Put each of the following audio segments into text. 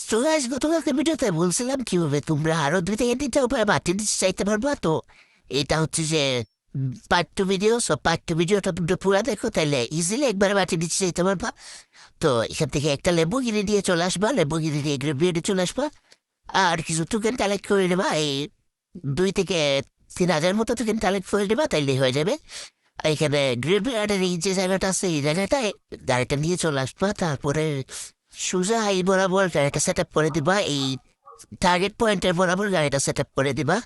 তো গাইস গতকালকে ভিডিওতে বলছিলাম কিভাবে তোমরা আরো 2 থেকে 3টা উপায় মাটি নিচে চাইতে পারবা। তো এটা হচ্ছে যে part two video. So part two ভিডিওটা তোমরা পুরো দেখো, তাহলে ইজিলি একবারে মাটি নিচে চাইতে পারবা। তো এখান থেকে একটা লেবু কিনে দিয়ে চলে আসবা, লেবু কিনে দিয়ে গ্রেভিয়ারে চলে আসবা, আর কিছু টোকেন কালেক্ট করে নেবা। এই 2 থেকে 3 হাজার মতো টোকেন কালেক্ট করে নেবা, তাইলে হয়ে যাবে। আর এখানে গ্রেভিয়ার্ডের এই যে জায়গাটা আছে, এই জায়গাটায় গাড়িটা নিয়ে চলে আসবা। তারপরে সোজা এই বরাবর গাড়িটা সেট আপ করে দিবা, এই টার্গেট পয়েন্টের বরাবর গাড়িটা সেট আপ করে দিবা।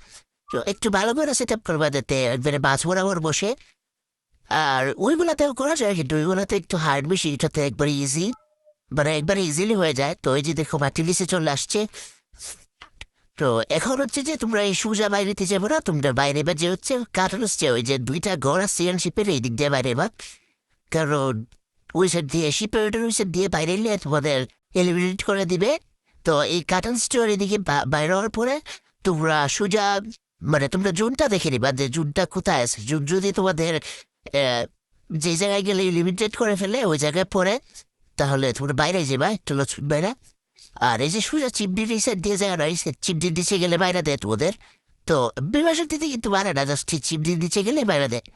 তো একটু ভালো করে সেট আপ করবা যাতে একবারে বাস বরাবর বসে। আর ওইগুলাতেও করা যায়, কিন্তু ওইগুলাতে একটু হার্ড বেশি, এটাতে একবারে ইজি, মানে একবারে ইজিলি হয়ে যায়। তো এই যে দেখো মাটি নিচে চলে আসছে। তো এখন হচ্ছে যে তোমরা এই সোজা বাইরেতে যাবো না, তোমরা বাইরে বা যে হচ্ছে কারণ হচ্ছে ওই যে 2টা ঘর আছে শিপের এই দিক দিয়ে বাইরে বা, কারণ ওই সাইড দিয়ে শিপের ওই সাইড দিয়ে বাইরে এলে তোমাদের এলিমিনেট করে দিবে। তো এই কার্টন স্টোর এদিকে বাইরে হওয়ার পরে তোমরা সোজা, মানে তোমরা জুনটা দেখে নিবা যে জুনটা কোথায় আছে। জুন যদি তোমাদের যে জায়গায় গেলে লিমিটেড করে ফেলে ওই জায়গায় পরে, তাহলে তোমরা বাইরে যাবা একটু বাইরে। আর এই যে সোজা চিমনি নিচে দিয়ে যায় রয়েছে, চিমনি নিচে গেলে বাইরে দেয় তোমাদের। তো বিভাষণ দিতে কিন্তু পারে না, জাস্ট চিমনি নিচে গেলে বাইরে দেয়।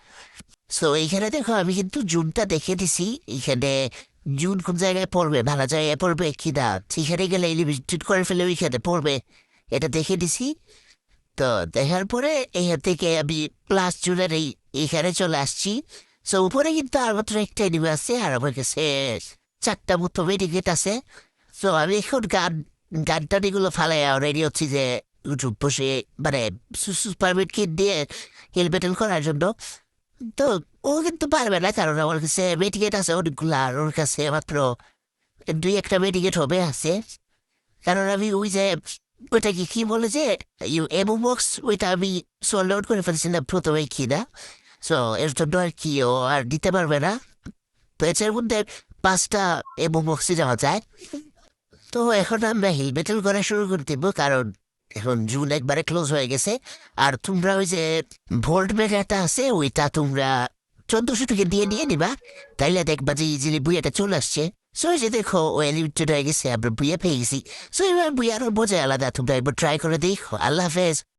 সো এইখানে দেখো আমি কিন্তু জুনটা দেখে দিছি। এখানে জুন কোন জায়গায় পড়বে, ভালো জায়গায় পড়বে কিনা, সেখানে গেলে এলিমিনেট করে ফেলে ওইখানে পড়বে, এটা দেখে দিছি। তো দেখার পরে এখান থেকে আমি প্লাস জুনের এইখানে চলে আসছি। সো উপরে কিন্তু আর মাত্র একটা এনিমি আছে, আর আমার কাছে 4টা মতো মেডিকেট আছে। সো আমি এখন গান টানিগুলো ফালাই রেডি হচ্ছি যে ইউটিউব বসে, মানে সুপারমেট কিট দিয়ে হিল ব্যাটেল করার জন্য। তো ও কিন্তু পারবে না, কারণ আমার কাছে মেডিকেট আছে অনেকগুলো, আর ওর কাছে মাত্র 2-1টা মেডিকেট হবে আছে। কারণ আমি ওই যে ওইটা কি বলে যে এমো বক্স, ওইটা আমি সোল্ড আউট করে ফেলছিলাম প্রথমে কিনা। সো এর জন্য আর কি ও আর দিতে পারবে না। তো এর মধ্যে 5টা এমো বক্সে যাওয়া যায়। তো এখন আমরা হিল ব্যাটেল করা শুরু করে দেবো, কারণ এখন জুন একবারে ক্লোজ হয়ে গেছে। আর তোমরা ওই যে ভোল্ট মেগাটা আছে ওইটা তোমরা 1400 থেকে দিয়ে নিয়ে নিবা, তাইলে দেখবা যে ইজিলি বুইয়াটা চলে আসছে। সো এই যে দেখো ও লিমিটেড হয়ে গেছে, আমরা বুইয়া পেয়ে গেছি। সো এবার বুইয়ার মজা আলাদা, তোমরা একবার ট্রাই করে দেখো। আল্লাহ হাফেজ।